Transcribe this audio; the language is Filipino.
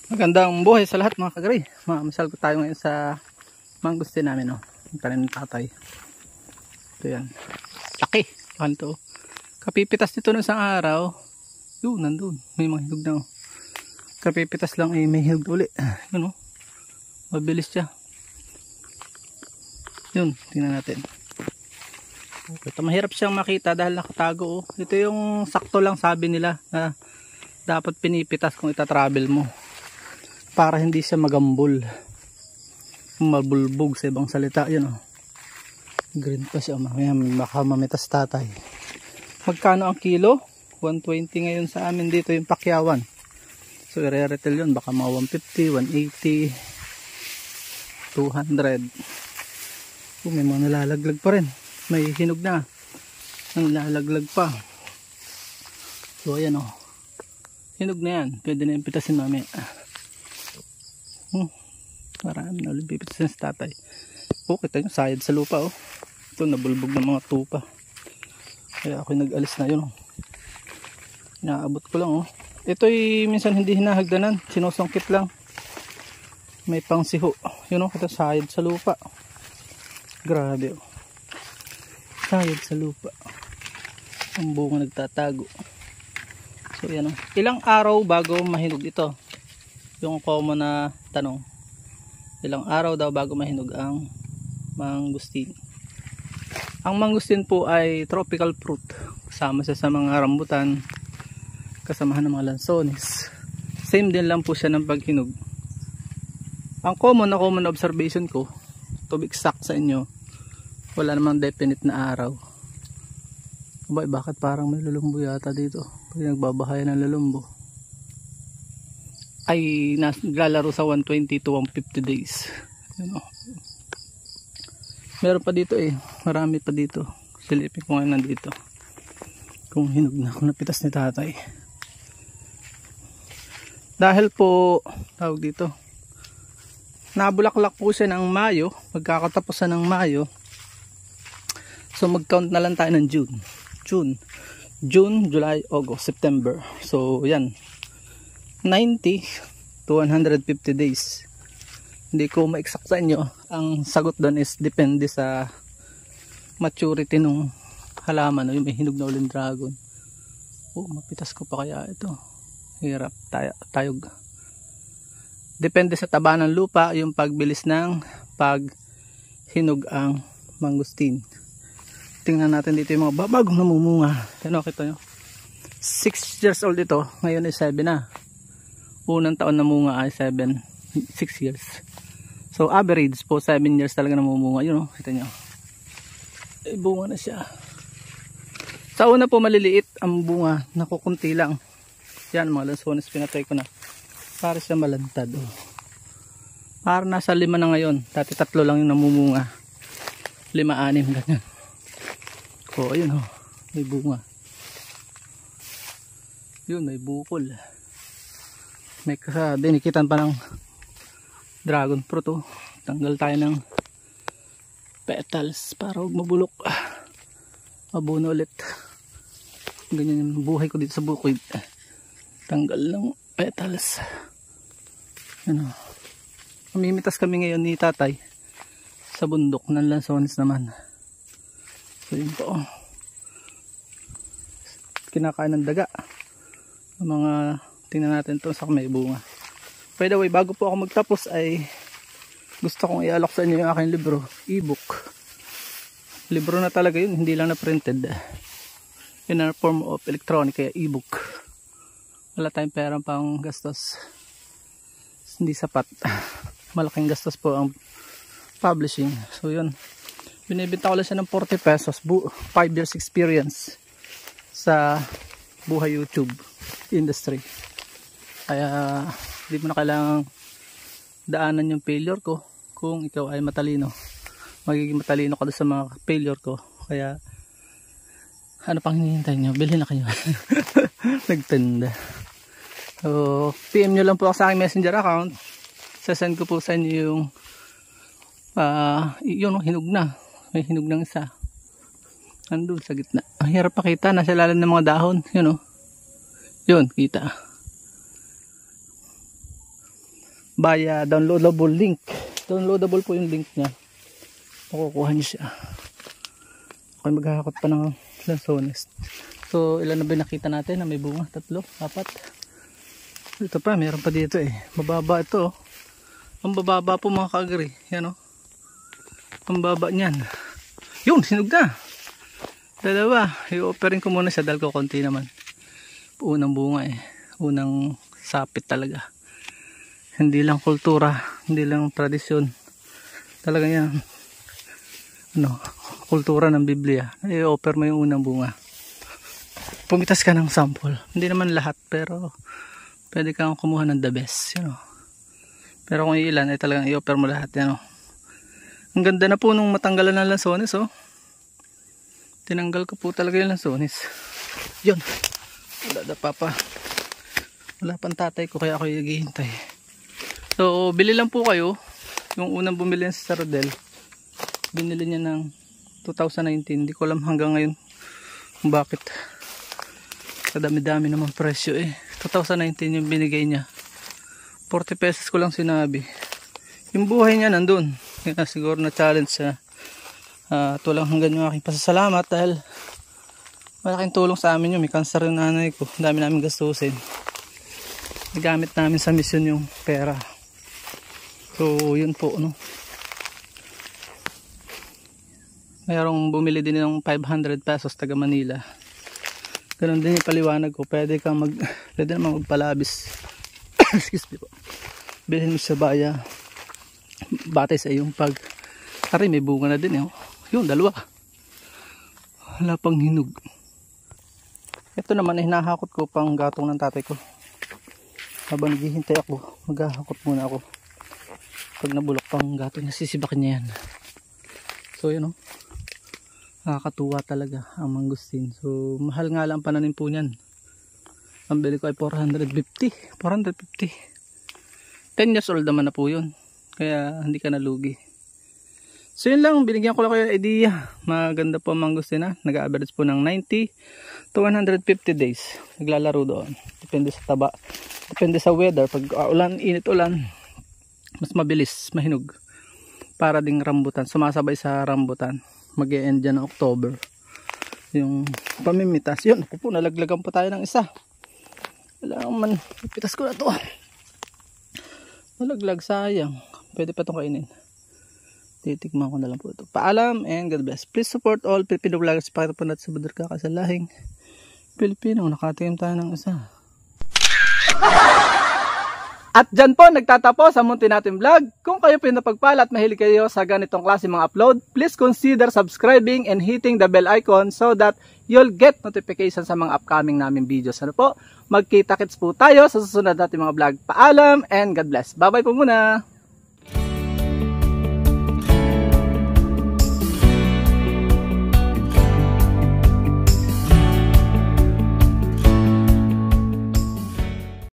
Magandang buhay sa lahat mga kagari. Mamasal ko tayo ngayon sa mangustin namin, no? Yung tanim ng tatay. Ito yan. Laki. Kanto. Kapipitas nito ng isang araw. Yun, nandun. May mga hinog na. Oh. Kapipitas lang may hinog uli. Yun, oh. Mabilis siya. Yun, tingnan natin. Ito, mahirap siyang makita dahil nakatago. Oh. Ito yung sakto lang sabi nila na dapat pinipitas kung itatravel mo. Para hindi siya magambol, mabulbog sa ibang salita. Yun, oh. Green pa siya. Mamaya baka mamitas tatay. Magkano ang kilo? 120 ngayon sa amin dito yung pakyawan. So i-retail yun, baka mga 150, 180, 200. May mga nalalaglag pa rin. May hinog na. Nalalaglag pa. So ayan, oh. Hinog na yan. Pwede na yung pitasin mamaya. Marami na ulit pipitasin sa tatay. Kita nyo, sayad sa lupa, oh. Ito, nabulbog ng mga tupa. Kaya ako nag-alis na yun, oh. Inaabot ko lang, oh. Ito'y minsan hindi hinahagdanan, sinusungkit lang. May pangsiho. Yun, oh, ito sayad sa lupa. Grabe, oh. Sayad sa lupa. Ang bunga nagtatago. So yan, oh. Ilang araw bago mahinog ito? Yung common na tanong. Ilang araw daw bago mahinog ang mangustin. Ang mangustin po ay tropical fruit. Kasama siya sa mga rambutan, kasamahan ng mga lansones. Same din lang po siya ng paghinog. Ang common observation ko, to be exact sa inyo, wala namang definite na araw. Bakit parang may lulumbo yata dito? Pag nagbabahaya ng lulumbo ay naglalaro sa 120 to 150 days. You know. Meron pa dito eh. Marami pa dito. Silipin ko ngayon nandito. Kung hinog na. Kung napitas ni tatay. Dahil po, tawag dito, nabulaklak po siya ng Mayo. Magkakatapusan ng Mayo. So mag-count na lang tayo ng June, July, August, September. So yan. 90 to 150 days. Hindi ko ma-exact sa inyo. Ang sagot doon is depende sa maturity ng halaman. Yung may hinog na uling dragon. Mapitas ko pa kaya ito. Hirap tayog. Depende sa taba ng lupa yung pagbilis ng paghinog ang mangustin. Tingnan natin dito yung mga bagong namumunga. Kita nyo. 6 years old ito. Ngayon ay 7 na. Unang taon na munga ay 6 years. So average po 7 years talaga namumunga. Yun, oh, kita nyo. Bunga na siya. Sa una po maliliit ang bunga. Nakukunti lang. Yan, mga lansones pinatay ko na. Para siya malantad. Oh. Para nasa 5 na ngayon. Dati 3 lang yung namumunga. 5, 6 ganyan. Ayun, oh. May bunga. Yun, may bukol. May dinikitan pa ng dragon fruit, oh. Tanggal tayo ng petals para huwag mabulok. Mabuno ulit. Ganyan yung buhay ko dito sa bukid. Tanggal ng petals. Ano. Mamimitas kami ngayon ni tatay sa bundok ng lansones naman. So yun po, oh. Kinakain ng daga. Ang mga tingnan natin to sa may bunga. By the way, bago po ako magtapos ay gusto kong i-alok sa inyo yung aking libro, ebook. Libro na talaga yun, hindi lang na printed. In a form of electronic, kaya ebook. Wala tayong pera pang gastos. Hindi sapat. Malaking gastos po ang publishing. So yun, binibenta ko lang siya ng 40 pesos. 5 years experience sa buhay YouTube industry. Kaya hindi mo na kailangang daanan yung failure ko kung ikaw ay matalino. Magiging matalino ka doon sa mga failure ko. Kaya ano pang hinihintay nyo? Bilhin na kayo. Nagtanda. So PM nyo lang po ako sa aking messenger account. Sasend ko po sa inyo yung yun, hinog na. May hinog ng isa. Andun sa gitna. Ang hirap pakita. Nasa ilalim ng mga dahon. Yun, oh. Yun, kita. Via downloadable link. Downloadable po yung link niya. Makukuha niyo siya. Okay, maghahakot pa ng lansones. So, ilan na ba nakita natin na may bunga? 3, 4. Ito pa, meron pa dito eh. Mababa ito. Ang bababa po mga ka-agri. Yan o. Ang baba niyan. Yun, sinog na. 2. I-offering ko muna siya dahil ko konti naman. Unang bunga eh. Unang sapit talaga. Hindi lang kultura. Hindi lang tradisyon. Talaga yan. Kultura ng Biblia. I-offer mo yung unang bunga. Pumitas ka ng sample. Hindi naman lahat pero pwede kang kumuha ng the best. Pero kung ilan ay talagang i-offer mo lahat. Ang ganda na po nung matanggalan ng lansones. Tinanggal ko po talaga yung lansones. Yun. Wala pang tatay ko kaya ako naghihintay. So bili lang po kayo. Yung unang bumili sa Rodel, binili niya ng 2019. Hindi ko alam hanggang ngayon kung bakit. Kadami-dami naman presyo eh. 2019 yung binigay niya. 40 pesos ko lang sinabi. Yung buhay niya nandun. Kaya siguro na challenge siya. Ito lang hanggang yung aking pasasalamat dahil malaking tulong sa amin yun. May cancer yung nanay ko. Dami namin gastusin. Nagamit namin sa mission yung pera. So yun po mayroong bumili din ng 500 pesos taga Manila. Ganun din yung paliwanag ko. Pwede naman magpalabis. Excuse me po. Bilhin mo sa baya. Batay sa iyong Ari, may bunga na din Yun, 2. Wala pang hinog. Ito naman ay hinahakot ko pang gatong ng tatay ko. Habang naghihintay ako, maghahakot muna ako. Pag nabulok pang gatong, nasisibakin niya yan. So yun nakakatuwa talaga ang mangustin. So mahal nga lang pananim po niyan. Ang bili ko ay 450. 10 years old naman na po yun. Kaya hindi ka nalugi. So yun lang, binigyan ko lang kayo idea. Maganda po ang mangustin nag-average po ng 90 to 150 days. Naglalaro doon. Depende sa taba. Depende sa weather. Pag ulan, init ulan, mas mabilis, mahinog. Para ding rambutan. Sumasabay sa rambutan. Mag-e-end dyan ng October yung pamimitas. Yun, po, nalaglagan pa tayo ng isa. Kailangan man ipitas ko na to. Nalaglag, sayang. Pwede pa itong kainin. Titikman ko na lang po ito. Paalam and God bless. Please support all Filipino vloggers. Pakita po natin sa Budor Kakasalahing Pilipino. Nakatingin tayo ng isa. At dyan po nagtatapos ang munti natin vlog. Kung kayo pinapagpala at mahilig kayo sa ganitong klase mga upload, please consider subscribing and hitting the bell icon so that you'll get notification sa mga upcoming namin videos. Magkita-kits po tayo sa susunod natin mga vlog. Paalam and God bless. Bye bye po muna.